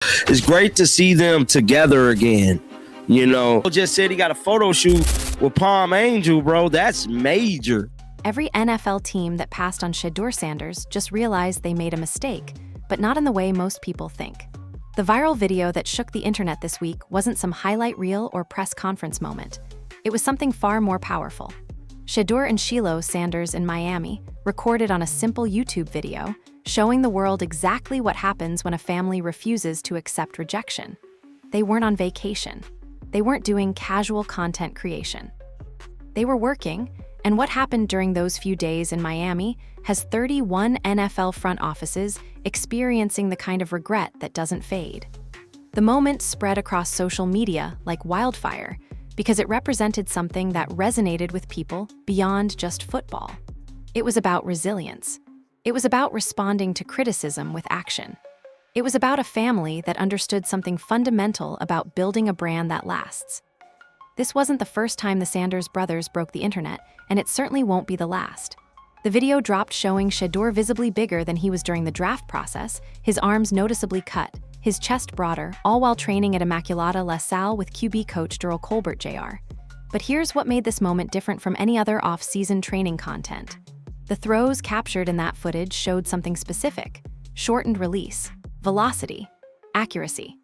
It's great to see them together again. You know, just said he got a photo shoot with Palm Angel, bro. That's major. Every NFL team that passed on Shedeur Sanders just realized they made a mistake, but not in the way most people think. The viral video that shook the internet this week wasn't some highlight reel or press conference moment. It was something far more powerful. Shedeur and Shilo Sanders in Miami recorded on a simple YouTube video, showing the world exactly what happens when a family refuses to accept rejection. They weren't on vacation. They weren't doing casual content creation. They were working, and what happened during those few days in Miami has 31 NFL front offices experiencing the kind of regret that doesn't fade. The moment spread across social media like wildfire because it represented something that resonated with people beyond just football. It was about resilience. It was about responding to criticism with action. It was about a family that understood something fundamental about building a brand that lasts. This wasn't the first time the Sanders brothers broke the internet, and it certainly won't be the last. The video dropped showing Shedeur visibly bigger than he was during the draft process, his arms noticeably cut, his chest broader, all while training at Immaculata La Salle with QB coach Daryl Colbert Jr. But here's what made this moment different from any other off-season training content. The throws captured in that footage showed something specific: shortened release, velocity, accuracy.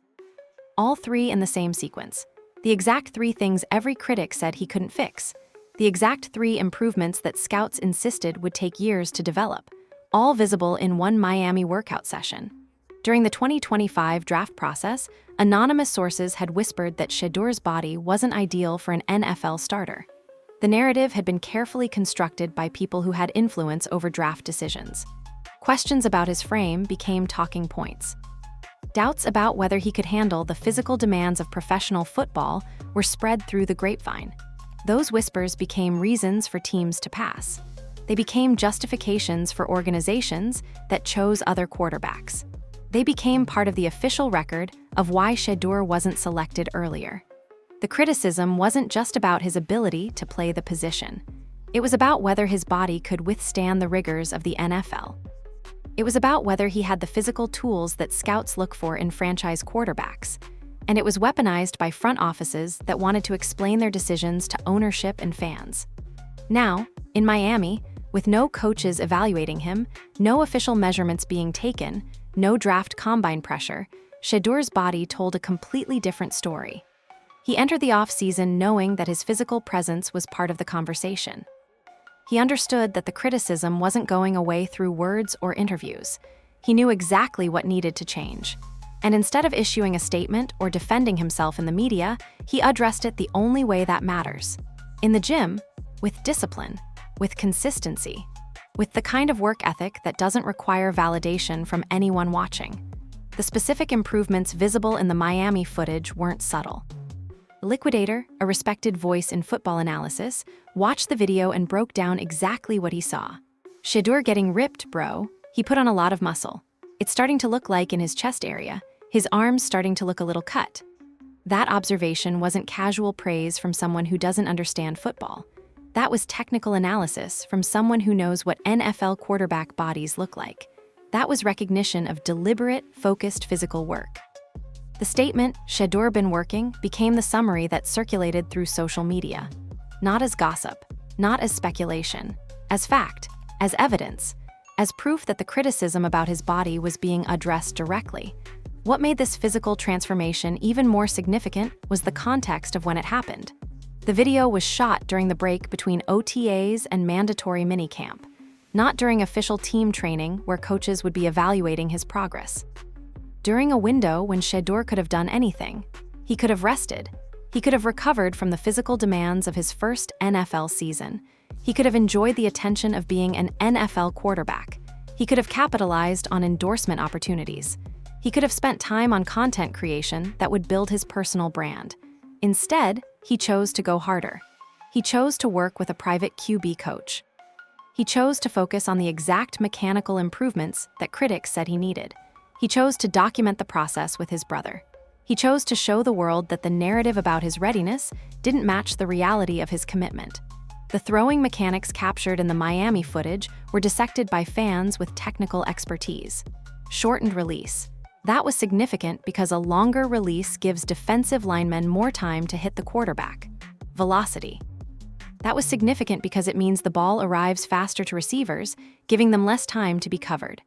All three in the same sequence. The exact three things every critic said he couldn't fix. The exact three improvements that scouts insisted would take years to develop, all visible in one Miami workout session. During the 2025 draft process, anonymous sources had whispered that Shedeur's body wasn't ideal for an NFL starter. The narrative had been carefully constructed by people who had influence over draft decisions. Questions about his frame became talking points. Doubts about whether he could handle the physical demands of professional football were spread through the grapevine. Those whispers became reasons for teams to pass. They became justifications for organizations that chose other quarterbacks. They became part of the official record of why Shedeur wasn't selected earlier. The criticism wasn't just about his ability to play the position. It was about whether his body could withstand the rigors of the NFL. It was about whether he had the physical tools that scouts look for in franchise quarterbacks. And it was weaponized by front offices that wanted to explain their decisions to ownership and fans. Now, in Miami, with no coaches evaluating him, no official measurements being taken, no draft combine pressure, Shedeur's body told a completely different story. He entered the offseason knowing that his physical presence was part of the conversation. He understood that the criticism wasn't going away through words or interviews. He knew exactly what needed to change. And instead of issuing a statement or defending himself in the media, he addressed it the only way that matters. In the gym, with discipline, with consistency, with the kind of work ethic that doesn't require validation from anyone watching. The specific improvements visible in the Miami footage weren't subtle. Liquidator, a respected voice in football analysis, watched the video and broke down exactly what he saw. Shedeur getting ripped, bro. He put on a lot of muscle. It's starting to look like in his chest area, his arms starting to look a little cut. That observation wasn't casual praise from someone who doesn't understand football. That was technical analysis from someone who knows what NFL quarterback bodies look like. That was recognition of deliberate, focused physical work. The statement, "Shedeur been working," became the summary that circulated through social media. Not as gossip, not as speculation, as fact, as evidence, as proof that the criticism about his body was being addressed directly. What made this physical transformation even more significant was the context of when it happened. The video was shot during the break between OTAs and mandatory minicamp, not during official team training where coaches would be evaluating his progress. During a window when Shedeur could have done anything. He could have rested. He could have recovered from the physical demands of his first NFL season. He could have enjoyed the attention of being an NFL quarterback. He could have capitalized on endorsement opportunities. He could have spent time on content creation that would build his personal brand. Instead, he chose to go harder. He chose to work with a private QB coach. He chose to focus on the exact mechanical improvements that critics said he needed. He chose to document the process with his brother. He chose to show the world that the narrative about his readiness didn't match the reality of his commitment. The throwing mechanics captured in the Miami footage were dissected by fans with technical expertise. Shortened release, That was significant because a longer release gives defensive linemen more time to hit the quarterback. Velocity. That was significant because it means the ball arrives faster to receivers, giving them less time to be covered.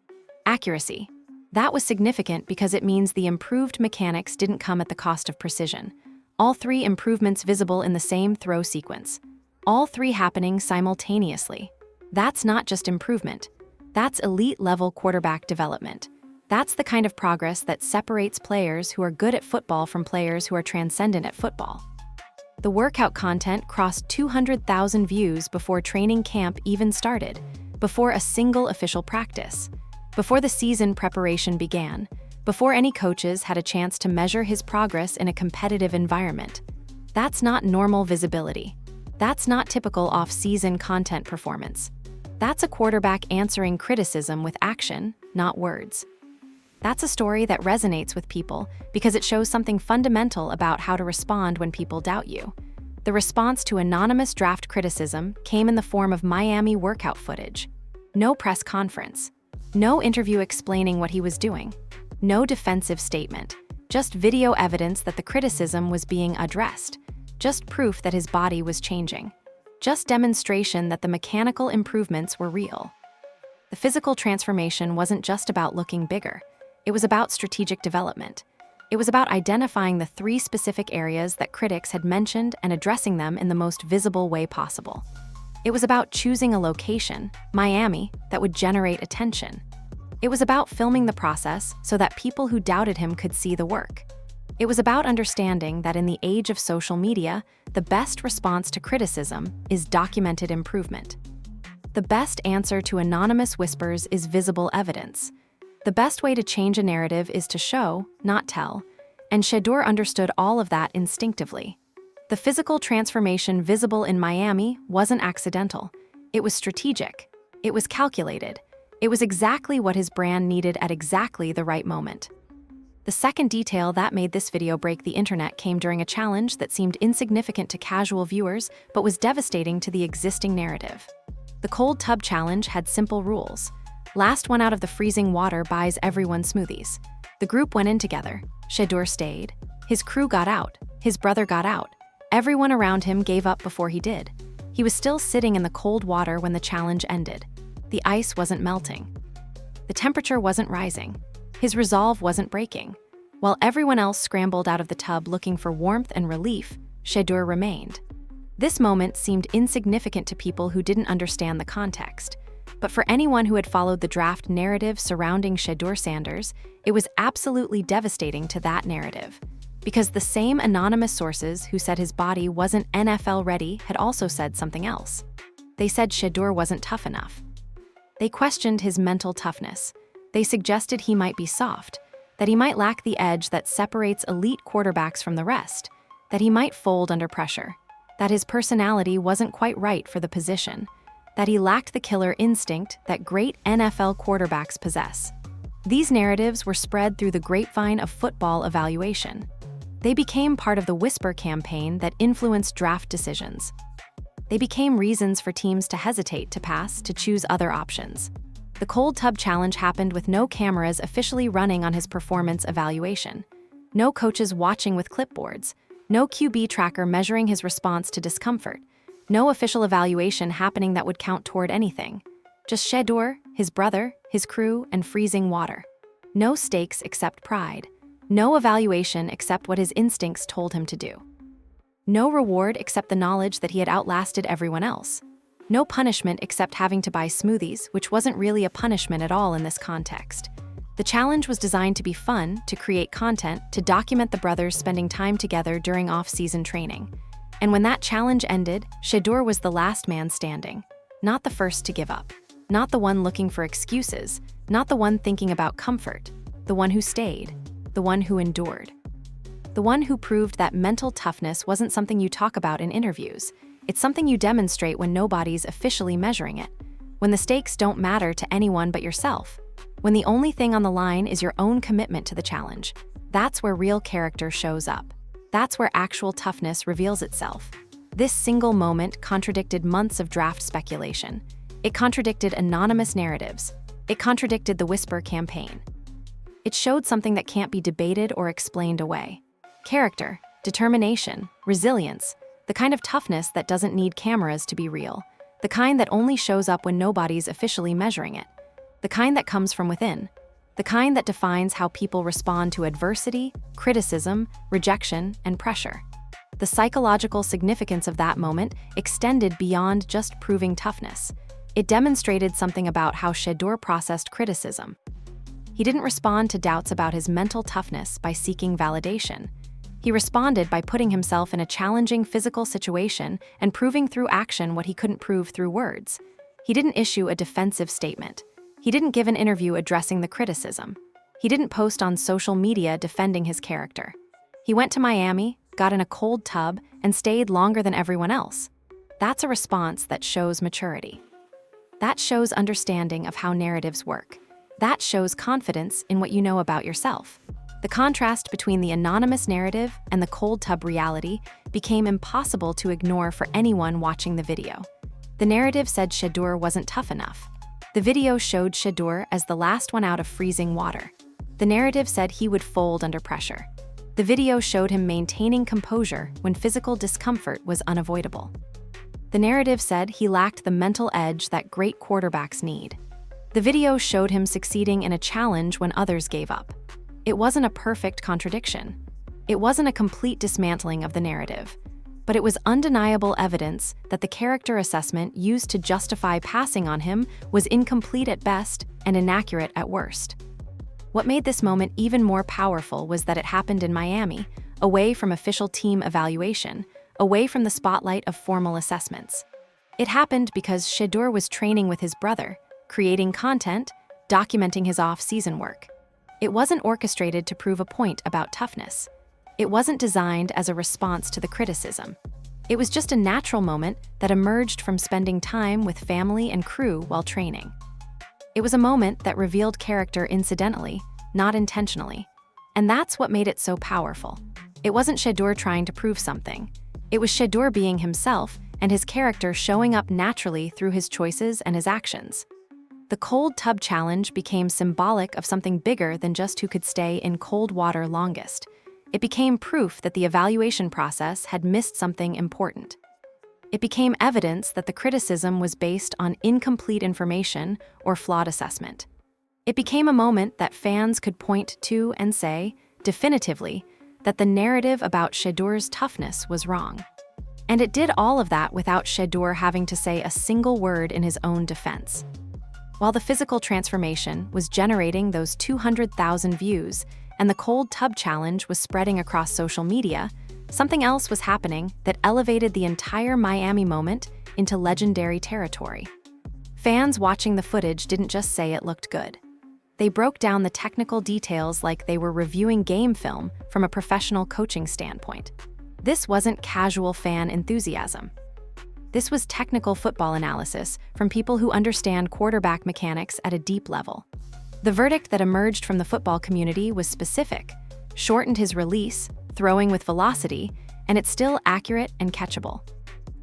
Accuracy. That was significant because it means the improved mechanics didn't come at the cost of precision. All three improvements visible in the same throw sequence. All three happening simultaneously. That's not just improvement. That's elite-level quarterback development. That's the kind of progress that separates players who are good at football from players who are transcendent at football. The workout content crossed 200,000 views before training camp even started, before a single official practice, before the season preparation began, before any coaches had a chance to measure his progress in a competitive environment. That's not normal visibility. That's not typical off-season content performance. That's a quarterback answering criticism with action, not words. That's a story that resonates with people because it shows something fundamental about how to respond when people doubt you. The response to anonymous draft criticism came in the form of Miami workout footage. No press conference. No interview explaining what he was doing. No defensive statement. Just video evidence that the criticism was being addressed. Just proof that his body was changing. Just demonstration that the mechanical improvements were real. The physical transformation wasn't just about looking bigger. It was about strategic development. It was about identifying the three specific areas that critics had mentioned and addressing them in the most visible way possible. It was about choosing a location, Miami, that would generate attention. It was about filming the process so that people who doubted him could see the work. It was about understanding that in the age of social media, the best response to criticism is documented improvement. The best answer to anonymous whispers is visible evidence. The best way to change a narrative is to show, not tell, and Shedeur understood all of that instinctively. The physical transformation visible in Miami wasn't accidental. It was strategic. It was calculated. It was exactly what his brand needed at exactly the right moment. The second detail that made this video break the internet came during a challenge that seemed insignificant to casual viewers but was devastating to the existing narrative. The cold tub challenge had simple rules. Last one out of the freezing water buys everyone smoothies. The group went in together. Shedeur stayed. His crew got out. His brother got out. Everyone around him gave up before he did. He was still sitting in the cold water when the challenge ended. The ice wasn't melting. The temperature wasn't rising. His resolve wasn't breaking. While everyone else scrambled out of the tub looking for warmth and relief, Shedeur remained. This moment seemed insignificant to people who didn't understand the context. But for anyone who had followed the draft narrative surrounding Shedeur Sanders, it was absolutely devastating to that narrative. Because the same anonymous sources who said his body wasn't NFL ready had also said something else. They said Shedeur wasn't tough enough. They questioned his mental toughness. They suggested he might be soft, that he might lack the edge that separates elite quarterbacks from the rest, that he might fold under pressure, that his personality wasn't quite right for the position, that he lacked the killer instinct that great NFL quarterbacks possess. These narratives were spread through the grapevine of football evaluation. They became part of the whisper campaign that influenced draft decisions. They became reasons for teams to hesitate to pass, to choose other options. The cold tub challenge happened with no cameras officially running on his performance evaluation, no coaches watching with clipboards, no QB tracker measuring his response to discomfort, no official evaluation happening that would count toward anything. Just Shedeur, his brother, his crew, and freezing water. No stakes except pride. No evaluation except what his instincts told him to do. No reward except the knowledge that he had outlasted everyone else. No punishment except having to buy smoothies, which wasn't really a punishment at all in this context. The challenge was designed to be fun, to create content, to document the brothers spending time together during off-season training. And when that challenge ended, Shedeur was the last man standing. Not the first to give up. Not the one looking for excuses. Not the one thinking about comfort. The one who stayed. The one who endured. The one who proved that mental toughness wasn't something you talk about in interviews. It's something you demonstrate when nobody's officially measuring it. When the stakes don't matter to anyone but yourself. When the only thing on the line is your own commitment to the challenge. That's where real character shows up. That's where actual toughness reveals itself. This single moment contradicted months of draft speculation. It contradicted anonymous narratives. It contradicted the whisper campaign. It showed something that can't be debated or explained away. Character, determination, resilience, the kind of toughness that doesn't need cameras to be real, the kind that only shows up when nobody's officially measuring it, the kind that comes from within, the kind that defines how people respond to adversity, criticism, rejection, and pressure. The psychological significance of that moment extended beyond just proving toughness. It demonstrated something about how Shedeur processed criticism. He didn't respond to doubts about his mental toughness by seeking validation. He responded by putting himself in a challenging physical situation and proving through action what he couldn't prove through words. He didn't issue a defensive statement. He didn't give an interview addressing the criticism. He didn't post on social media defending his character. He went to Miami, got in a cold tub, and stayed longer than everyone else. That's a response that shows maturity. That shows understanding of how narratives work. That shows confidence in what you know about yourself. The contrast between the anonymous narrative and the cold tub reality became impossible to ignore for anyone watching the video. The narrative said Shedeur wasn't tough enough. The video showed Shedeur as the last one out of freezing water. The narrative said he would fold under pressure. The video showed him maintaining composure when physical discomfort was unavoidable. The narrative said he lacked the mental edge that great quarterbacks need. The video showed him succeeding in a challenge when others gave up. It wasn't a perfect contradiction. It wasn't a complete dismantling of the narrative, but it was undeniable evidence that the character assessment used to justify passing on him was incomplete at best and inaccurate at worst. What made this moment even more powerful was that it happened in Miami, away from official team evaluation, away from the spotlight of formal assessments. It happened because Shedeur was training with his brother, creating content, documenting his off-season work. It wasn't orchestrated to prove a point about toughness. It wasn't designed as a response to the criticism. It was just a natural moment that emerged from spending time with family and crew while training. It was a moment that revealed character incidentally, not intentionally. And that's what made it so powerful. It wasn't Shedeur trying to prove something. It was Shedeur being himself and his character showing up naturally through his choices and his actions. The cold tub challenge became symbolic of something bigger than just who could stay in cold water longest. It became proof that the evaluation process had missed something important. It became evidence that the criticism was based on incomplete information or flawed assessment. It became a moment that fans could point to and say, definitively, that the narrative about Shedeur's toughness was wrong. And it did all of that without Shedeur having to say a single word in his own defense. While the physical transformation was generating those 200,000 views and the cold tub challenge was spreading across social media, something else was happening that elevated the entire Miami moment into legendary territory. Fans watching the footage didn't just say it looked good. They broke down the technical details like they were reviewing game film from a professional coaching standpoint. This wasn't casual fan enthusiasm. This was technical football analysis from people who understand quarterback mechanics at a deep level. The verdict that emerged from the football community was specific, shortened his release, throwing with velocity, and it's still accurate and catchable.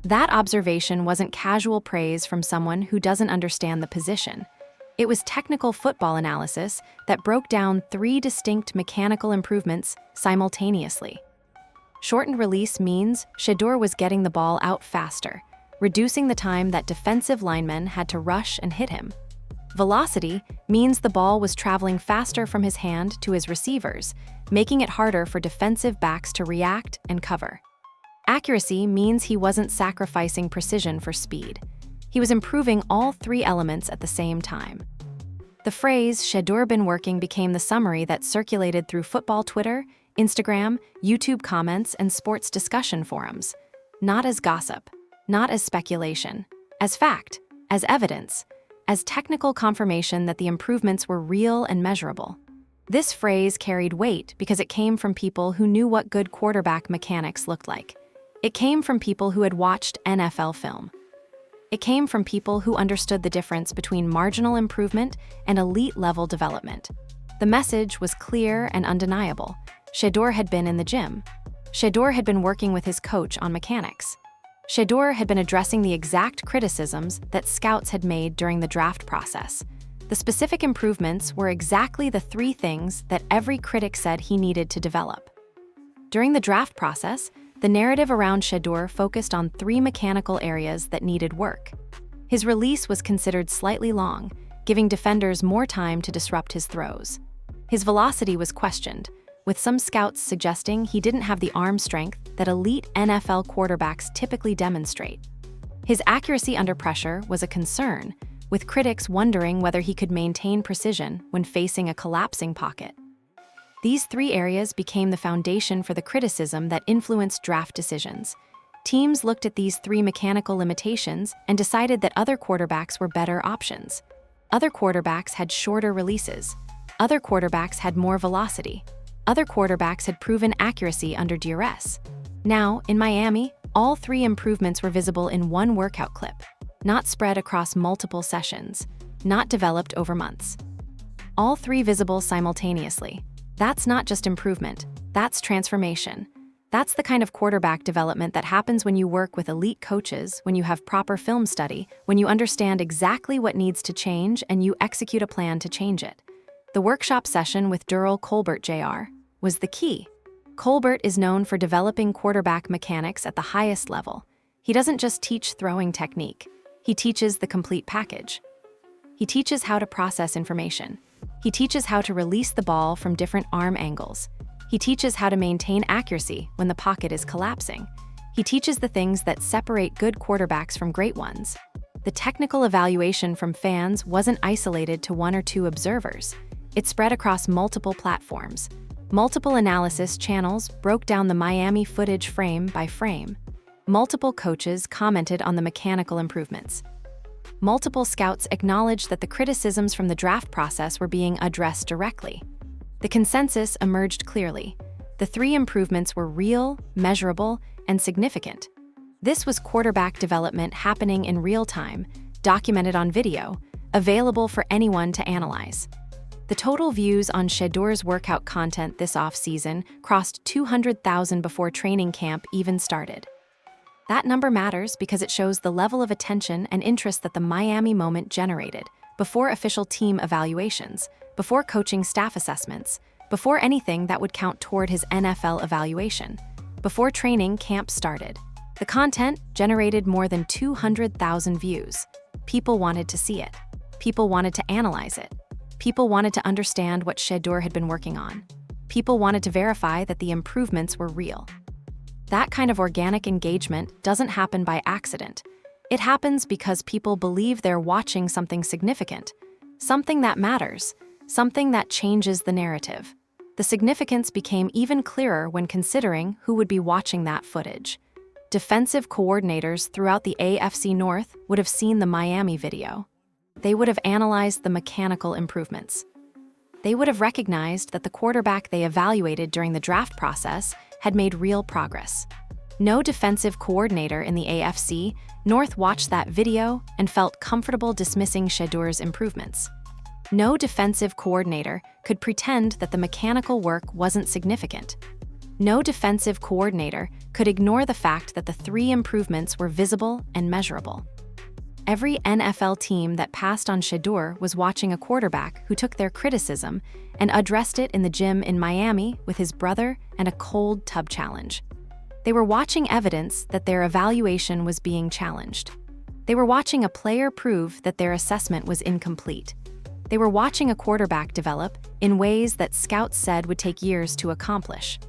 That observation wasn't casual praise from someone who doesn't understand the position. It was technical football analysis that broke down 3 distinct mechanical improvements simultaneously. Shortened release means Shedeur was getting the ball out faster, reducing the time that defensive linemen had to rush and hit him. Velocity means the ball was traveling faster from his hand to his receivers, making it harder for defensive backs to react and cover. Accuracy means he wasn't sacrificing precision for speed. He was improving all 3 elements at the same time. The phrase "Shedeur been working" became the summary that circulated through football Twitter, Instagram, YouTube comments, and sports discussion forums. Not as gossip, not as speculation, as fact, as evidence, as technical confirmation that the improvements were real and measurable. This phrase carried weight because it came from people who knew what good quarterback mechanics looked like. It came from people who had watched NFL film. It came from people who understood the difference between marginal improvement and elite-level development. The message was clear and undeniable. Shedeur had been in the gym. Shedeur had been working with his coach on mechanics. Shedeur had been addressing the exact criticisms that scouts had made during the draft process. The specific improvements were exactly the three things that every critic said he needed to develop. During the draft process, the narrative around Shedeur focused on three mechanical areas that needed work. His release was considered slightly long, giving defenders more time to disrupt his throws. His velocity was questioned, with some scouts suggesting he didn't have the arm strength that elite NFL quarterbacks typically demonstrate. His accuracy under pressure was a concern, with critics wondering whether he could maintain precision when facing a collapsing pocket. These three areas became the foundation for the criticism that influenced draft decisions. Teams looked at these three mechanical limitations and decided that other quarterbacks were better options. Other quarterbacks had shorter releases. Other quarterbacks had more velocity. Other quarterbacks had proven accuracy under duress. Now, in Miami, all three improvements were visible in one workout clip, not spread across multiple sessions, not developed over months. All three visible simultaneously. That's not just improvement, that's transformation. That's the kind of quarterback development that happens when you work with elite coaches, when you have proper film study, when you understand exactly what needs to change and you execute a plan to change it. The workshop session with Durrell Colbert Jr. was the key. Colbert is known for developing quarterback mechanics at the highest level. He doesn't just teach throwing technique. He teaches the complete package. He teaches how to process information. He teaches how to release the ball from different arm angles. He teaches how to maintain accuracy when the pocket is collapsing. He teaches the things that separate good quarterbacks from great ones. The technical evaluation from fans wasn't isolated to one or two observers. It spread across multiple platforms. Multiple analysis channels broke down the Miami footage frame by frame. Multiple coaches commented on the mechanical improvements. Multiple scouts acknowledged that the criticisms from the draft process were being addressed directly. The consensus emerged clearly. The three improvements were real, measurable, and significant. This was quarterback development happening in real time, documented on video, available for anyone to analyze. The total views on Shedeur's workout content this off-season crossed 200,000 before training camp even started. That number matters because it shows the level of attention and interest that the Miami moment generated, before official team evaluations, before coaching staff assessments, before anything that would count toward his NFL evaluation, before training camp started. The content generated more than 200,000 views. People wanted to see it. People wanted to analyze it. People wanted to understand what Shedeur had been working on. People wanted to verify that the improvements were real. That kind of organic engagement doesn't happen by accident. It happens because people believe they're watching something significant, something that matters, something that changes the narrative. The significance became even clearer when considering who would be watching that footage. Defensive coordinators throughout the AFC North would have seen the Miami video. They would have analyzed the mechanical improvements. They would have recognized that the quarterback they evaluated during the draft process had made real progress. No defensive coordinator in the AFC North watched that video and felt comfortable dismissing Shedeur's improvements. No defensive coordinator could pretend that the mechanical work wasn't significant. No defensive coordinator could ignore the fact that the three improvements were visible and measurable. Every NFL team that passed on Shedeur was watching a quarterback who took their criticism and addressed it in the gym in Miami with his brother and a cold tub challenge. They were watching evidence that their evaluation was being challenged. They were watching a player prove that their assessment was incomplete. They were watching a quarterback develop in ways that scouts said would take years to accomplish.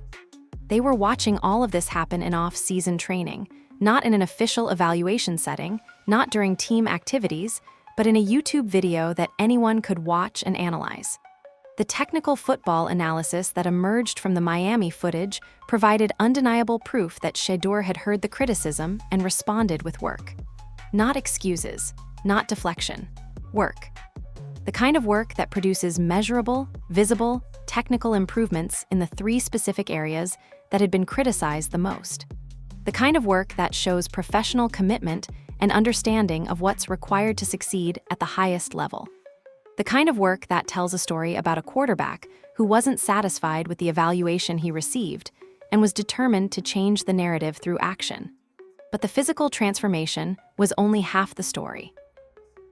They were watching all of this happen in off-season training, not in an official evaluation setting, not during team activities, but in a YouTube video that anyone could watch and analyze. The technical football analysis that emerged from the Miami footage provided undeniable proof that Shedeur had heard the criticism and responded with work. Not excuses, not deflection. Work. The kind of work that produces measurable, visible, technical improvements in the three specific areas that had been criticized the most. The kind of work that shows professional commitment and understanding of what's required to succeed at the highest level. The kind of work that tells a story about a quarterback who wasn't satisfied with the evaluation he received and was determined to change the narrative through action. But the physical transformation was only half the story.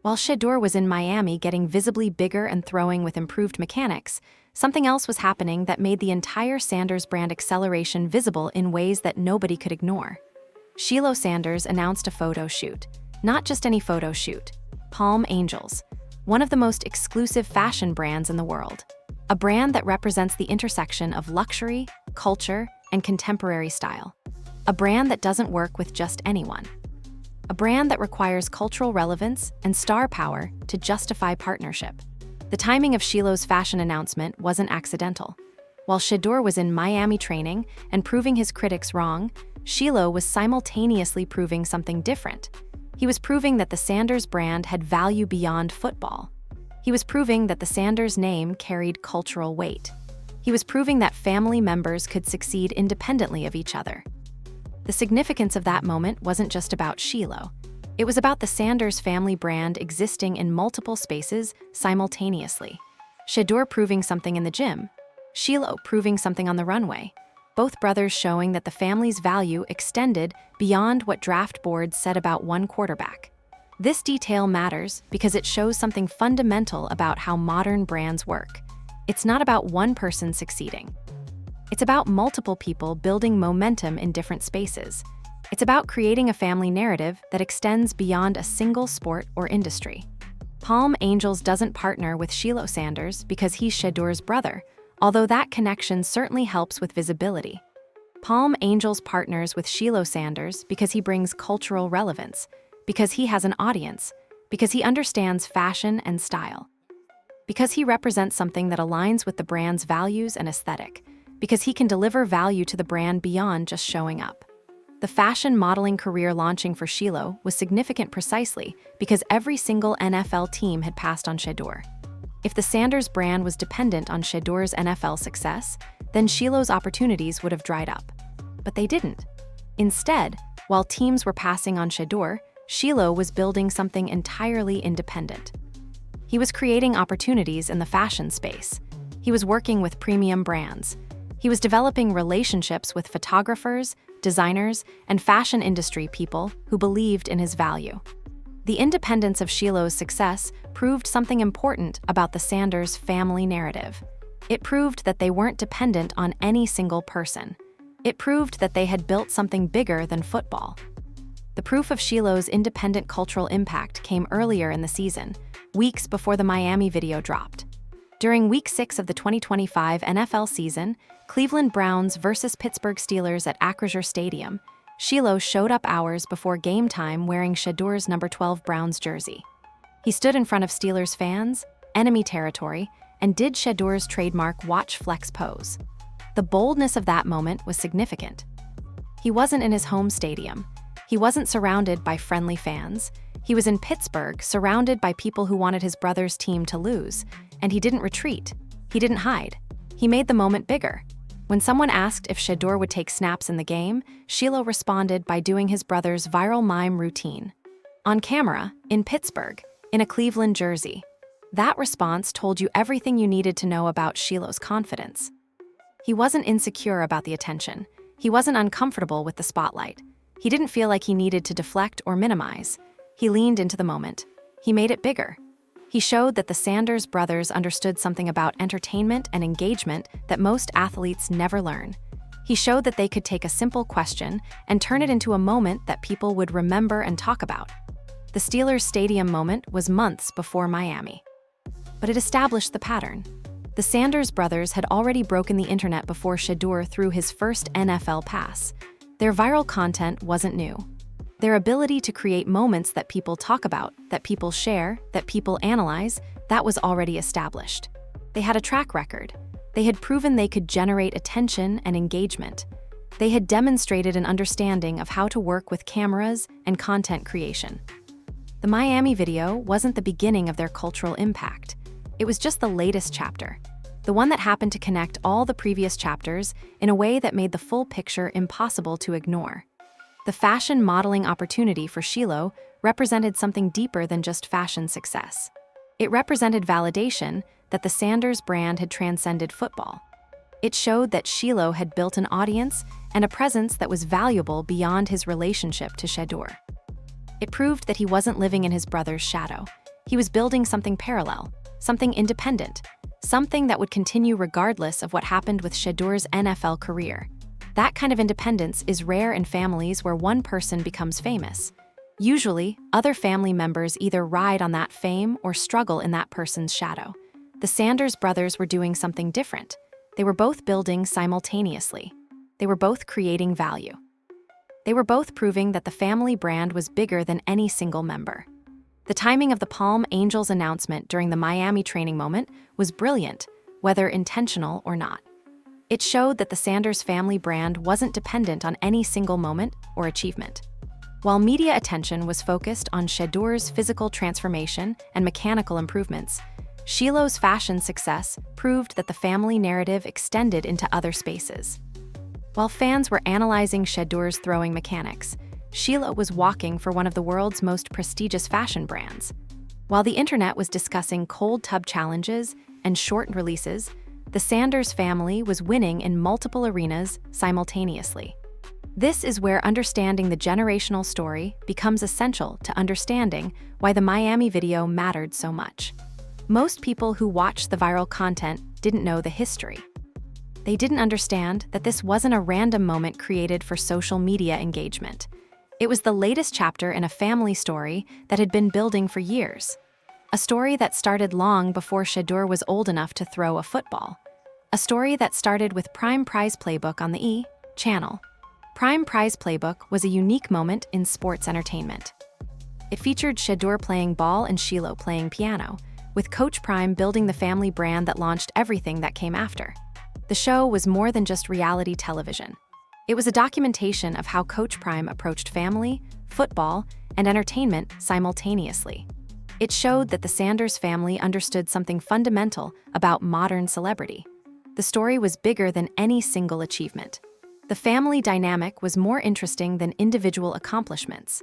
While Shedeur was in Miami getting visibly bigger and throwing with improved mechanics, something else was happening that made the entire Sanders brand acceleration visible in ways that nobody could ignore. Shilo Sanders announced a photo shoot. Not just any photo shoot. Palm Angels, one of the most exclusive fashion brands in the world. A brand that represents the intersection of luxury, culture, and contemporary style. A brand that doesn't work with just anyone. A brand that requires cultural relevance and star power to justify partnership. The timing of Shilo's fashion announcement wasn't accidental. While Shedeur was in Miami training and proving his critics wrong, Shilo was simultaneously proving something different. He was proving that the Sanders brand had value beyond football. He was proving that the Sanders name carried cultural weight. He was proving that family members could succeed independently of each other. The significance of that moment wasn't just about Shilo. It was about the Sanders family brand existing in multiple spaces simultaneously. Shedeur proving something in the gym, Shilo proving something on the runway, both brothers showing that the family's value extended beyond what draft boards said about one quarterback. This detail matters because it shows something fundamental about how modern brands work. It's not about one person succeeding. It's about multiple people building momentum in different spaces. It's about creating a family narrative that extends beyond a single sport or industry. Palm Angels doesn't partner with Shilo Sanders because he's Shedeur's brother, although that connection certainly helps with visibility. Palm Angels partners with Shilo Sanders because he brings cultural relevance, because he has an audience, because he understands fashion and style, because he represents something that aligns with the brand's values and aesthetic, because he can deliver value to the brand beyond just showing up. The fashion modeling career launching for Shilo was significant precisely because every single NFL team had passed on Shedeur. If the Sanders brand was dependent on Shedeur's NFL success, then Shilo's opportunities would have dried up. But they didn't. Instead, while teams were passing on Shedeur, Shilo was building something entirely independent. He was creating opportunities in the fashion space. He was working with premium brands. He was developing relationships with photographers, designers, and fashion industry people who believed in his value. The independence of Shilo's success proved something important about the Sanders family narrative. It proved that they weren't dependent on any single person. It proved that they had built something bigger than football. The proof of Shilo's independent cultural impact came earlier in the season, weeks before the Miami video dropped. During Week 6 of the 2025 NFL season, Cleveland Browns versus Pittsburgh Steelers at Acrisure Stadium, Shilo showed up hours before game time wearing Shedeur's number 12 Browns jersey. He stood in front of Steelers fans, enemy territory, and did Shedeur's trademark watch flex pose. The boldness of that moment was significant. He wasn't in his home stadium. He wasn't surrounded by friendly fans. He was in Pittsburgh, surrounded by people who wanted his brother's team to lose, and he didn't retreat. He didn't hide. He made the moment bigger. When someone asked if Shedeur would take snaps in the game, Shilo responded by doing his brother's viral mime routine. On camera, in Pittsburgh, in a Cleveland jersey. That response told you everything you needed to know about Shilo's confidence. He wasn't insecure about the attention. He wasn't uncomfortable with the spotlight. He didn't feel like he needed to deflect or minimize. He leaned into the moment. He made it bigger. He showed that the Sanders brothers understood something about entertainment and engagement that most athletes never learn. He showed that they could take a simple question and turn it into a moment that people would remember and talk about. The Steelers stadium moment was months before Miami. But it established the pattern. The Sanders brothers had already broken the internet before Shedeur threw his first NFL pass. Their viral content wasn't new. Their ability to create moments that people talk about, that people share, that people analyze, that was already established. They had a track record. They had proven they could generate attention and engagement. They had demonstrated an understanding of how to work with cameras and content creation. The Miami video wasn't the beginning of their cultural impact. It was just the latest chapter, the one that happened to connect all the previous chapters in a way that made the full picture impossible to ignore. The fashion modeling opportunity for Shilo represented something deeper than just fashion success. It represented validation that the Sanders brand had transcended football. It showed that Shilo had built an audience and a presence that was valuable beyond his relationship to Shedeur. It proved that he wasn't living in his brother's shadow. He was building something parallel, something independent, something that would continue regardless of what happened with Shedeur's NFL career. That kind of independence is rare in families where one person becomes famous. Usually, other family members either ride on that fame or struggle in that person's shadow. The Sanders brothers were doing something different. They were both building simultaneously. They were both creating value. They were both proving that the family brand was bigger than any single member. The timing of the Palm Angels announcement during the Miami training moment was brilliant, whether intentional or not. It showed that the Sanders family brand wasn't dependent on any single moment or achievement. While media attention was focused on Shedeur's physical transformation and mechanical improvements, Shilo's fashion success proved that the family narrative extended into other spaces. While fans were analyzing Shedeur's throwing mechanics, Shilo was walking for one of the world's most prestigious fashion brands. While the internet was discussing cold tub challenges and short releases, the Sanders family was winning in multiple arenas simultaneously. This is where understanding the generational story becomes essential to understanding why the Miami video mattered so much. Most people who watched the viral content didn't know the history. They didn't understand that this wasn't a random moment created for social media engagement. It was the latest chapter in a family story that had been building for years. A story that started long before Shedeur was old enough to throw a football. A story that started with Prime Prize Playbook on the E! Channel. Prime Prize Playbook was a unique moment in sports entertainment. It featured Shedeur playing ball and Shilo playing piano, with Coach Prime building the family brand that launched everything that came after. The show was more than just reality television. It was a documentation of how Coach Prime approached family, football, and entertainment simultaneously. It showed that the Sanders family understood something fundamental about modern celebrity. The story was bigger than any single achievement. The family dynamic was more interesting than individual accomplishments.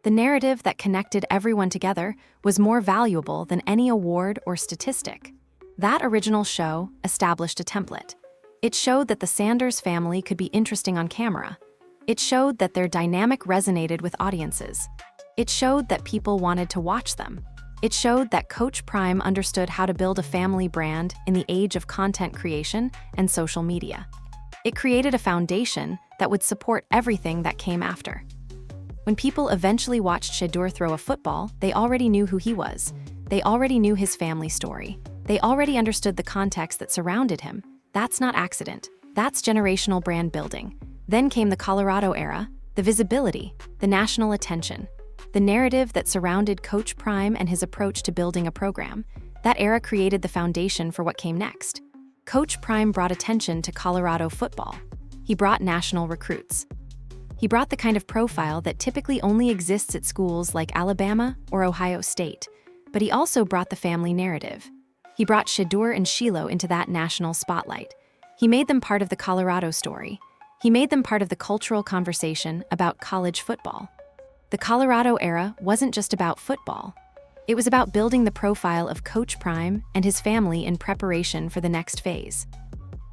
The narrative that connected everyone together was more valuable than any award or statistic. That original show established a template. It showed that the Sanders family could be interesting on camera. It showed that their dynamic resonated with audiences. It showed that people wanted to watch them. It showed that Coach Prime understood how to build a family brand in the age of content creation and social media. It created a foundation that would support everything that came after. When people eventually watched Shedeur throw a football, they already knew who he was. They already knew his family story. They already understood the context that surrounded him. That's not accident. That's generational brand building. Then came the Colorado era, the visibility, the national attention, the narrative that surrounded Coach Prime and his approach to building a program. That era created the foundation for what came next. Coach Prime brought attention to Colorado football. He brought national recruits. He brought the kind of profile that typically only exists at schools like Alabama or Ohio State, but he also brought the family narrative. He brought Shedeur and Shilo into that national spotlight. He made them part of the Colorado story. He made them part of the cultural conversation about college football. The Colorado era wasn't just about football. It was about building the profile of Coach Prime and his family in preparation for the next phase.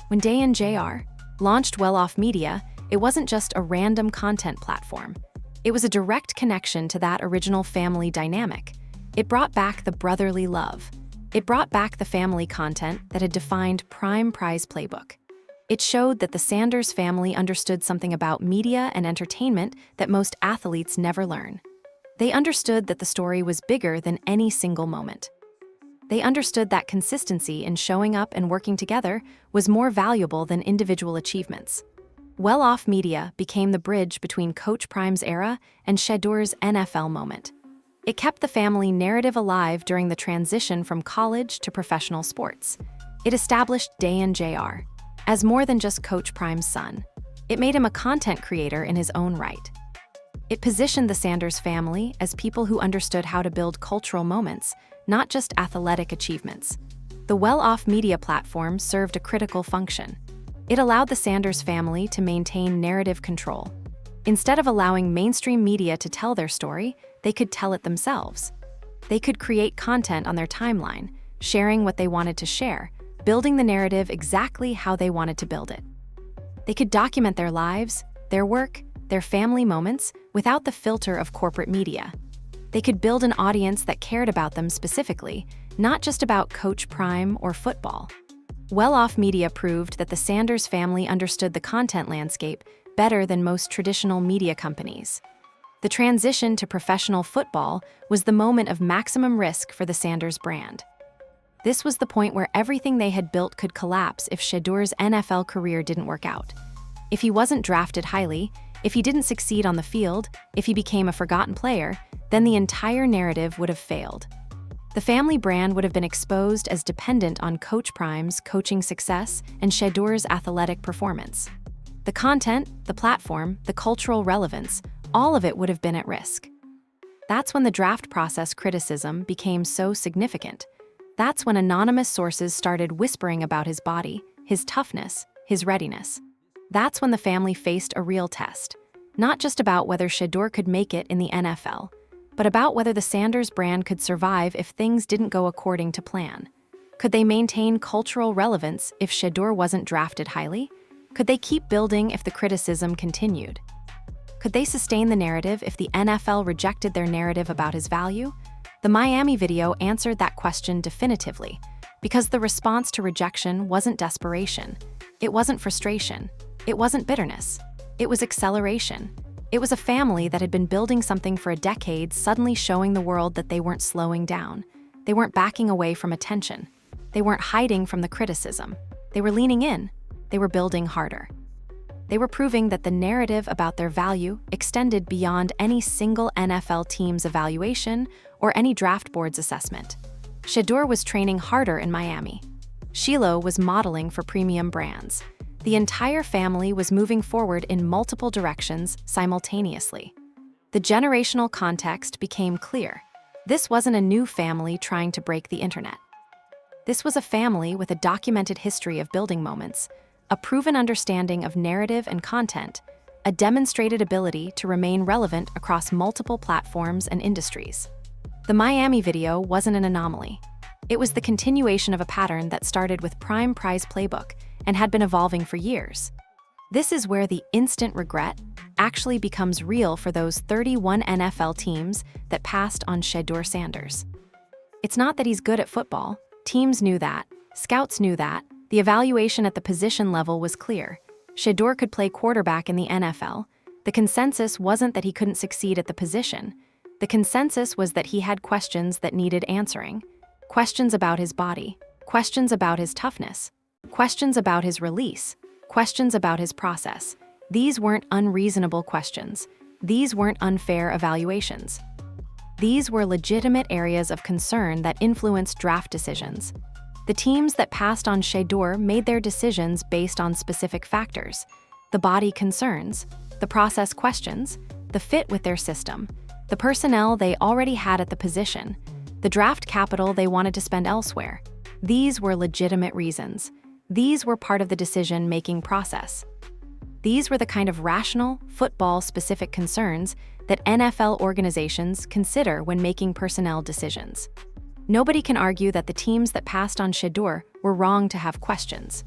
When Day and JR launched Well Off Media, it wasn't just a random content platform. It was a direct connection to that original family dynamic. It brought back the brotherly love. It brought back the family content that had defined Prime Prize Playbook. It showed that the Sanders family understood something about media and entertainment that most athletes never learn. They understood that the story was bigger than any single moment. They understood that consistency in showing up and working together was more valuable than individual achievements. Well Off Media became the bridge between Coach Prime's era and Shedeur's NFL moment. It kept the family narrative alive during the transition from college to professional sports. It established Day and JR as more than just Coach Prime's son. It made him a content creator in his own right. It positioned the Sanders family as people who understood how to build cultural moments, not just athletic achievements. The Well Off Media platform served a critical function. It allowed the Sanders family to maintain narrative control. Instead of allowing mainstream media to tell their story, they could tell it themselves. They could create content on their timeline, sharing what they wanted to share, building the narrative exactly how they wanted to build it. They could document their lives, their work, their family moments without the filter of corporate media. They could build an audience that cared about them specifically, not just about Coach Prime or football. Well-off media proved that the Sanders family understood the content landscape better than most traditional media companies. The transition to professional football was the moment of maximum risk for the Sanders brand. This was the point where everything they had built could collapse if Shedeur's NFL career didn't work out. If he wasn't drafted highly, if he didn't succeed on the field, if he became a forgotten player, then the entire narrative would have failed. The family brand would have been exposed as dependent on Coach Prime's coaching success and Shedeur's athletic performance. The content, the platform, the cultural relevance, all of it would have been at risk. That's when the draft process criticism became so significant. That's when anonymous sources started whispering about his body, his toughness, his readiness. That's when the family faced a real test, not just about whether Shedeur could make it in the NFL, but about whether the Sanders brand could survive if things didn't go according to plan. Could they maintain cultural relevance if Shedeur wasn't drafted highly? Could they keep building if the criticism continued? Could they sustain the narrative if the NFL rejected their narrative about his value? The Miami video answered that question definitively, because the response to rejection wasn't desperation. It wasn't frustration. It wasn't bitterness. It was acceleration. It was a family that had been building something for a decade suddenly showing the world that they weren't slowing down. They weren't backing away from attention. They weren't hiding from the criticism. They were leaning in. They were building harder. They were proving that the narrative about their value extended beyond any single NFL team's evaluation or any draft board's assessment. Shedeur was training harder in Miami. Shilo was modeling for premium brands. The entire family was moving forward in multiple directions simultaneously. The generational context became clear. This wasn't a new family trying to break the internet. This was a family with a documented history of building moments, a proven understanding of narrative and content, a demonstrated ability to remain relevant across multiple platforms and industries. The Miami video wasn't an anomaly. It was the continuation of a pattern that started with Prime Prize Playbook and had been evolving for years. This is where the instant regret actually becomes real for those 31 NFL teams that passed on Shedeur Sanders. It's not that he's good at football. Teams knew that. Scouts knew that. The evaluation at the position level was clear. Shedeur could play quarterback in the NFL. The consensus wasn't that he couldn't succeed at the position. The consensus was that he had questions that needed answering. Questions about his body. Questions about his toughness. Questions about his release. Questions about his process. These weren't unreasonable questions. These weren't unfair evaluations. These were legitimate areas of concern that influenced draft decisions. The teams that passed on Shedeur made their decisions based on specific factors: the body concerns, the process questions, the fit with their system, the personnel they already had at the position, the draft capital they wanted to spend elsewhere. These were legitimate reasons. These were part of the decision-making process. These were the kind of rational, football-specific concerns that NFL organizations consider when making personnel decisions. Nobody can argue that the teams that passed on Shedeur were wrong to have questions.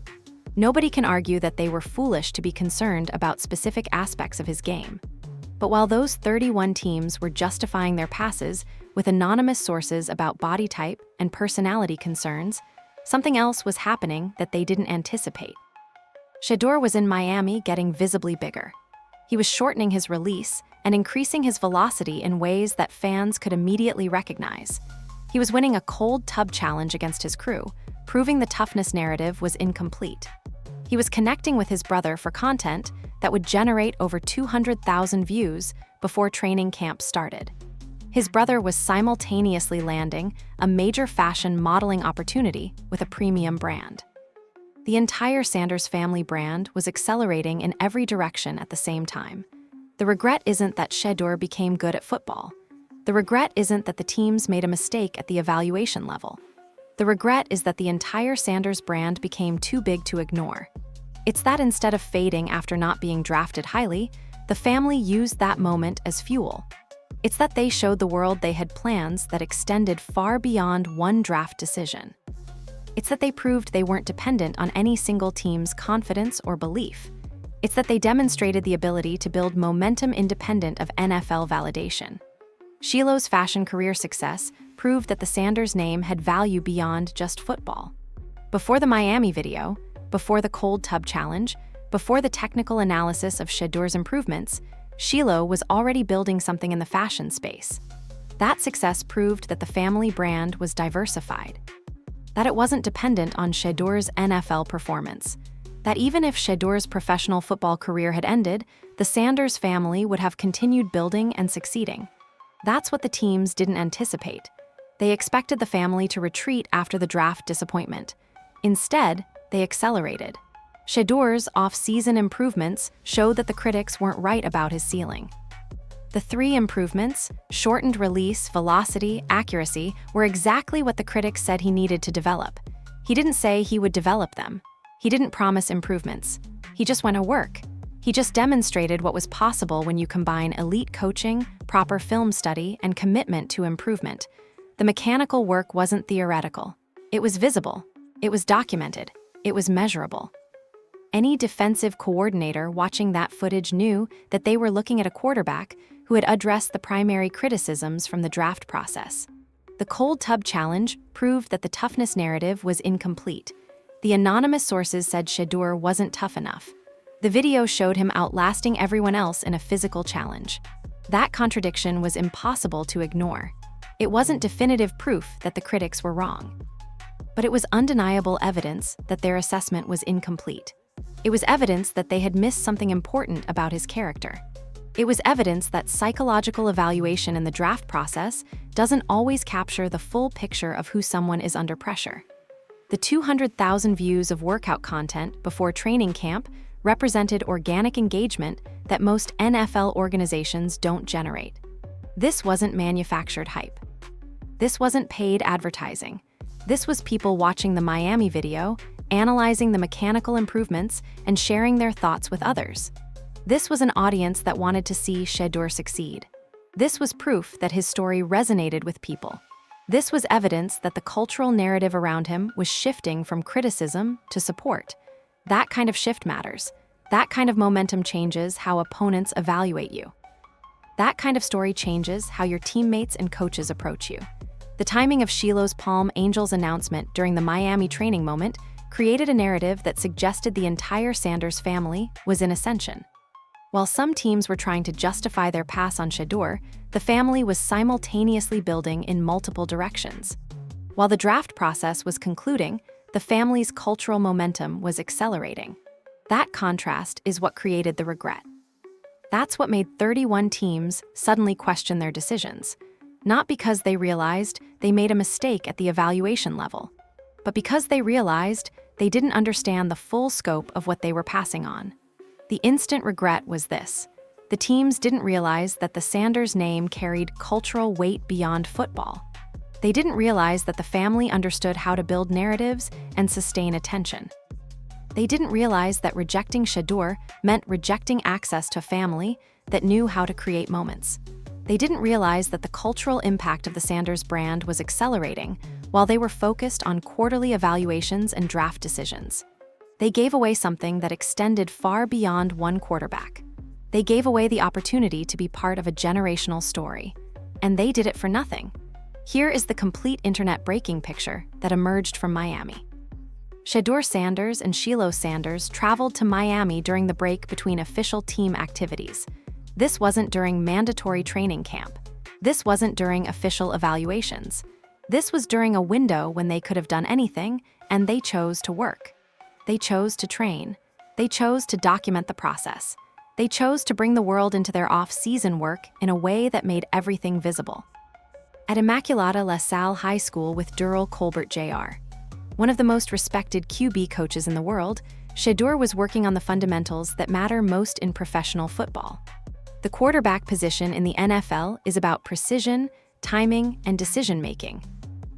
Nobody can argue that they were foolish to be concerned about specific aspects of his game. But while those 31 teams were justifying their passes with anonymous sources about body type and personality concerns, something else was happening that they didn't anticipate. Shedeur was in Miami getting visibly bigger. He was shortening his release and increasing his velocity in ways that fans could immediately recognize. He was winning a cold tub challenge against his crew, proving the toughness narrative was incomplete. He was connecting with his brother for content that would generate over 200,000 views before training camp started. His brother was simultaneously landing a major fashion modeling opportunity with a premium brand. The entire Sanders family brand was accelerating in every direction at the same time. The regret isn't that Shedeur became good at football. The regret isn't that the teams made a mistake at the evaluation level. The regret is that the entire Sanders brand became too big to ignore. It's that instead of fading after not being drafted highly, the family used that moment as fuel. It's that they showed the world they had plans that extended far beyond one draft decision. It's that they proved they weren't dependent on any single team's confidence or belief. It's that they demonstrated the ability to build momentum independent of NFL validation. Shilo's fashion career success proved that the Sanders name had value beyond just football. Before the Miami video, before the cold tub challenge, before the technical analysis of Shedeur's improvements, Shilo was already building something in the fashion space. That success proved that the family brand was diversified, that it wasn't dependent on Shedeur's NFL performance, that even if Shedeur's professional football career had ended, the Sanders family would have continued building and succeeding. That's what the teams didn't anticipate. They expected the family to retreat after the draft disappointment. Instead, they accelerated. Shedeur's off-season improvements showed that the critics weren't right about his ceiling. The three improvements, shortened release, velocity, accuracy, were exactly what the critics said he needed to develop. He didn't say he would develop them. He didn't promise improvements. He just went to work. He just demonstrated what was possible when you combine elite coaching, proper film study, and commitment to improvement. The mechanical work wasn't theoretical. It was visible. It was documented. It was measurable. Any defensive coordinator watching that footage knew that they were looking at a quarterback who had addressed the primary criticisms from the draft process. The cold tub challenge proved that the toughness narrative was incomplete. The anonymous sources said Shedeur wasn't tough enough. The video showed him outlasting everyone else in a physical challenge. That contradiction was impossible to ignore. It wasn't definitive proof that the critics were wrong, but it was undeniable evidence that their assessment was incomplete. It was evidence that they had missed something important about his character. It was evidence that psychological evaluation in the draft process doesn't always capture the full picture of who someone is under pressure. The 200,000 views of workout content before training camp represented organic engagement that most NFL organizations don't generate. This wasn't manufactured hype. This wasn't paid advertising. This was people watching the Miami video, analyzing the mechanical improvements, and sharing their thoughts with others. This was an audience that wanted to see Shedeur succeed. This was proof that his story resonated with people. This was evidence that the cultural narrative around him was shifting from criticism to support. That kind of shift matters. That kind of momentum changes how opponents evaluate you. That kind of story changes how your teammates and coaches approach you. The timing of Shilo's Palm Angels announcement during the Miami training moment created a narrative that suggested the entire Sanders family was in ascension. While some teams were trying to justify their pass on Shedeur, the family was simultaneously building in multiple directions. While the draft process was concluding, the family's cultural momentum was accelerating. That contrast is what created the regret. That's what made 31 teams suddenly question their decisions, not because they realized they made a mistake at the evaluation level, but because they realized they didn't understand the full scope of what they were passing on. The instant regret was this: the teams didn't realize that the Sanders name carried cultural weight beyond football. They didn't realize that the family understood how to build narratives and sustain attention. They didn't realize that rejecting Shedeur meant rejecting access to a family that knew how to create moments. They didn't realize that the cultural impact of the Sanders brand was accelerating while they were focused on quarterly evaluations and draft decisions. They gave away something that extended far beyond one quarterback. They gave away the opportunity to be part of a generational story. And they did it for nothing. Here is the complete internet breaking picture that emerged from Miami. Shedeur Sanders and Shilo Sanders traveled to Miami during the break between official team activities. This wasn't during mandatory training camp. This wasn't during official evaluations. This was during a window when they could have done anything, and they chose to work. They chose to train. They chose to document the process. They chose to bring the world into their off-season work in a way that made everything visible. At Immaculata La Salle High School with Durrell Colbert Jr., one of the most respected QB coaches in the world, Shedeur was working on the fundamentals that matter most in professional football. The quarterback position in the NFL is about precision, timing, and decision-making.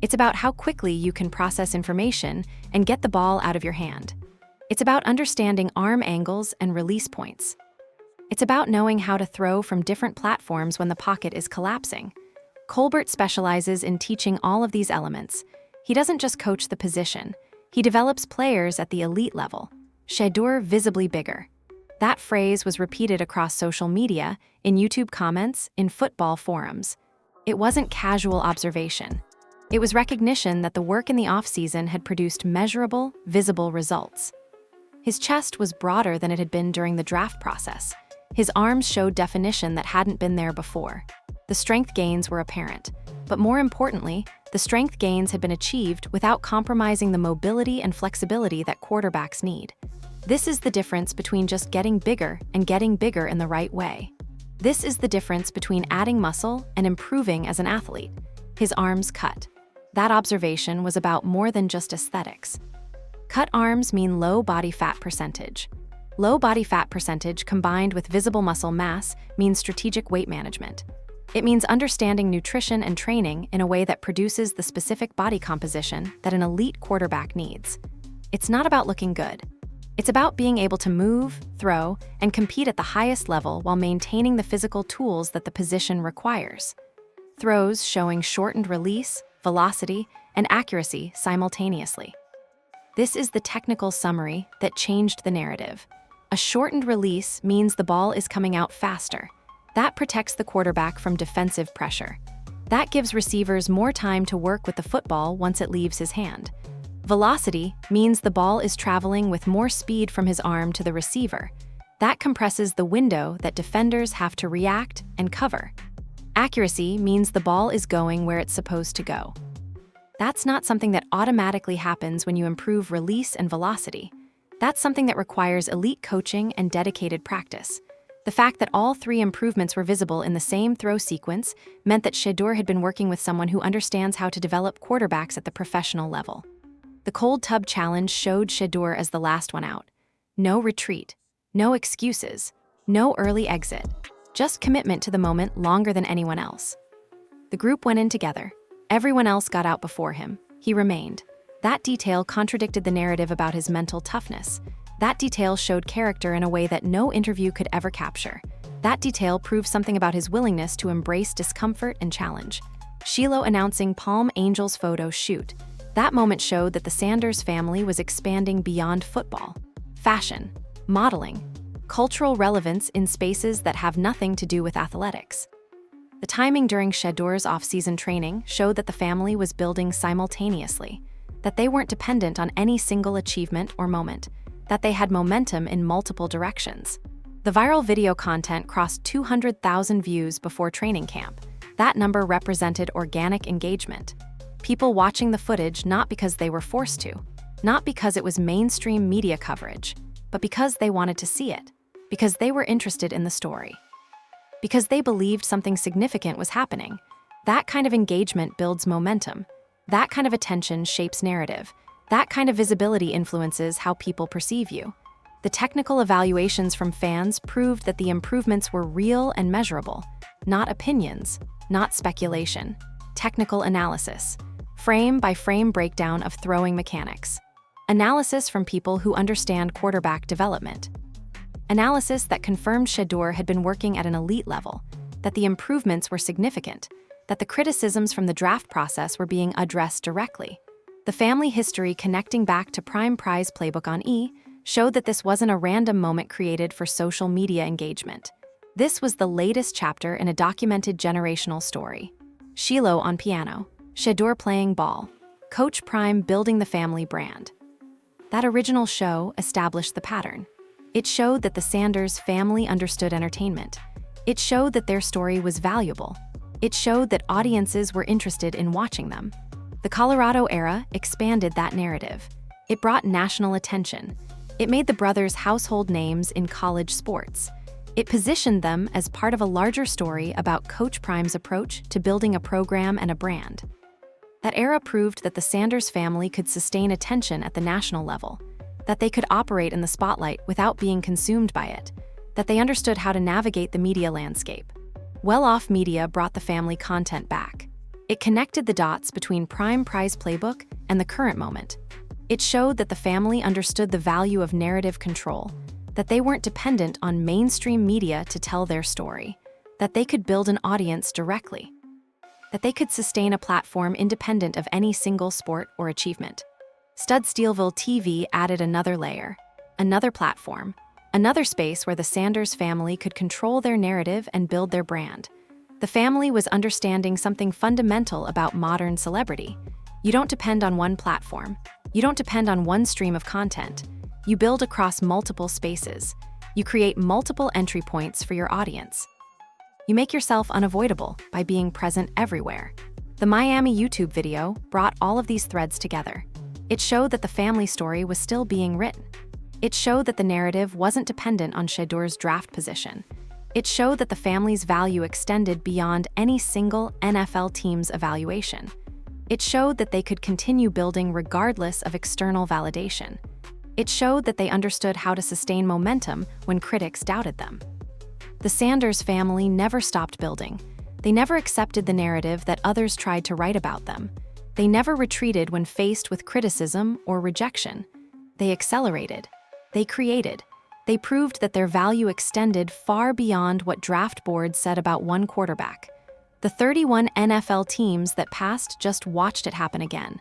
It's about how quickly you can process information and get the ball out of your hand. It's about understanding arm angles and release points. It's about knowing how to throw from different platforms when the pocket is collapsing. Colbert specializes in teaching all of these elements. He doesn't just coach the position. He develops players at the elite level. Shedeur visibly bigger. That phrase was repeated across social media, in YouTube comments, in football forums. It wasn't casual observation. It was recognition that the work in the offseason had produced measurable, visible results. His chest was broader than it had been during the draft process. His arms showed definition that hadn't been there before. The strength gains were apparent. But more importantly, the strength gains had been achieved without compromising the mobility and flexibility that quarterbacks need. This is the difference between just getting bigger and getting bigger in the right way. This is the difference between adding muscle and improving as an athlete. His arms cut. That observation was about more than just aesthetics. Cut arms mean low body fat percentage. Low body fat percentage combined with visible muscle mass means strategic weight management. It means understanding nutrition and training in a way that produces the specific body composition that an elite quarterback needs. It's not about looking good. It's about being able to move, throw, and compete at the highest level while maintaining the physical tools that the position requires. Throws showing shortened release, velocity, and accuracy simultaneously. This is the technical summary that changed the narrative. A shortened release means the ball is coming out faster. That protects the quarterback from defensive pressure. That gives receivers more time to work with the football once it leaves his hand. Velocity means the ball is traveling with more speed from his arm to the receiver. That compresses the window that defenders have to react and cover. Accuracy means the ball is going where it's supposed to go. That's not something that automatically happens when you improve release and velocity. That's something that requires elite coaching and dedicated practice. The fact that all three improvements were visible in the same throw sequence meant that Shedeur had been working with someone who understands how to develop quarterbacks at the professional level. The cold tub challenge showed Shedeur as the last one out. No retreat, no excuses, no early exit, just commitment to the moment longer than anyone else. The group went in together. Everyone else got out before him. He remained. That detail contradicted the narrative about his mental toughness. That detail showed character in a way that no interview could ever capture. That detail proved something about his willingness to embrace discomfort and challenge. Shilo announcing Palm Angels photo shoot. That moment showed that the Sanders family was expanding beyond football. Fashion, modeling, cultural relevance in spaces that have nothing to do with athletics. The timing during Shedeur's off-season training showed that the family was building simultaneously, that they weren't dependent on any single achievement or moment, that they had momentum in multiple directions. The viral video content crossed 200,000 views before training camp. That number represented organic engagement. People watching the footage not because they were forced to, not because it was mainstream media coverage, but because they wanted to see it, because they were interested in the story, because they believed something significant was happening. That kind of engagement builds momentum. That kind of attention shapes narrative. That kind of visibility influences how people perceive you. The technical evaluations from fans proved that the improvements were real and measurable, not opinions, not speculation. Technical analysis. Frame-by-frame breakdown of throwing mechanics. Analysis from people who understand quarterback development. Analysis that confirmed Shedeur had been working at an elite level, that the improvements were significant, that the criticisms from the draft process were being addressed directly. The family history connecting back to Prime Prize Playbook on E showed that this wasn't a random moment created for social media engagement. This was the latest chapter in a documented generational story. Shilo on piano, Shedeur playing ball, Coach Prime building the family brand. That original show established the pattern. It showed that the Sanders family understood entertainment. It showed that their story was valuable. It showed that audiences were interested in watching them. The Colorado era expanded that narrative. It brought national attention. It made the brothers household names in college sports. It positioned them as part of a larger story about Coach Prime's approach to building a program and a brand. That era proved that the Sanders family could sustain attention at the national level, that they could operate in the spotlight without being consumed by it, that they understood how to navigate the media landscape. Well-off media brought the family content back. It connected the dots between Prime Prize Playbook and the current moment. It showed that the family understood the value of narrative control, that they weren't dependent on mainstream media to tell their story, that they could build an audience directly, that they could sustain a platform independent of any single sport or achievement. Stud Steelville TV added another layer, another platform, another space where the Sanders family could control their narrative and build their brand. The family was understanding something fundamental about modern celebrity. You don't depend on one platform. You don't depend on one stream of content. You build across multiple spaces. You create multiple entry points for your audience. You make yourself unavoidable by being present everywhere. The Miami YouTube video brought all of these threads together. It showed that the family story was still being written. It showed that the narrative wasn't dependent on Shedeur's draft position. It showed that the family's value extended beyond any single NFL team's evaluation. It showed that they could continue building regardless of external validation. It showed that they understood how to sustain momentum when critics doubted them. The Sanders family never stopped building. They never accepted the narrative that others tried to write about them. They never retreated when faced with criticism or rejection. They accelerated. They created. They proved that their value extended far beyond what draft boards said about one quarterback. The 31 NFL teams that passed just watched it happen again.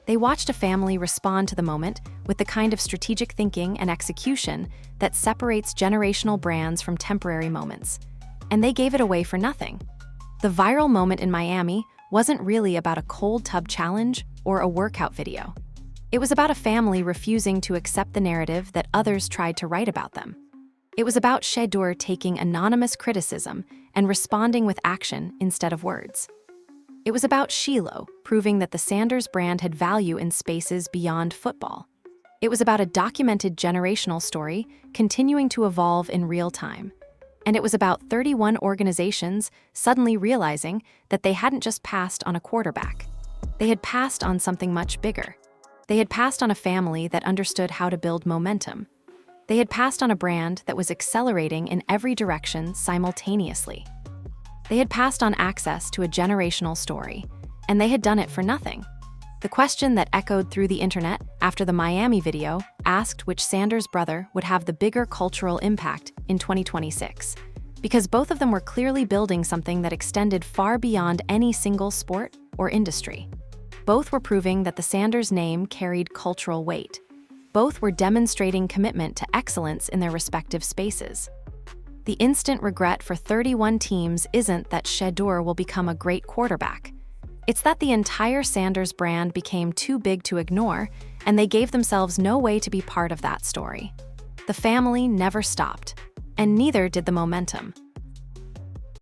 They watched a family respond to the moment with the kind of strategic thinking and execution that separates generational brands from temporary moments. And they gave it away for nothing. The viral moment in Miami wasn't really about a cold tub challenge or a workout video. It was about a family refusing to accept the narrative that others tried to write about them. It was about Shedeur taking anonymous criticism and responding with action instead of words. It was about Shilo proving that the Sanders brand had value in spaces beyond football. It was about a documented generational story continuing to evolve in real time. And it was about 31 organizations suddenly realizing that they hadn't just passed on a quarterback. They had passed on something much bigger. They had passed on a family that understood how to build momentum. They had passed on a brand that was accelerating in every direction simultaneously. They had passed on access to a generational story, and they had done it for nothing. The question that echoed through the internet after the Miami video asked which Sanders brother would have the bigger cultural impact in 2026, because both of them were clearly building something that extended far beyond any single sport or industry. Both were proving that the Sanders name carried cultural weight. Both were demonstrating commitment to excellence in their respective spaces. The instant regret for 31 teams isn't that Shedeur will become a great quarterback. It's that the entire Sanders brand became too big to ignore, and they gave themselves no way to be part of that story. The family never stopped, and neither did the momentum.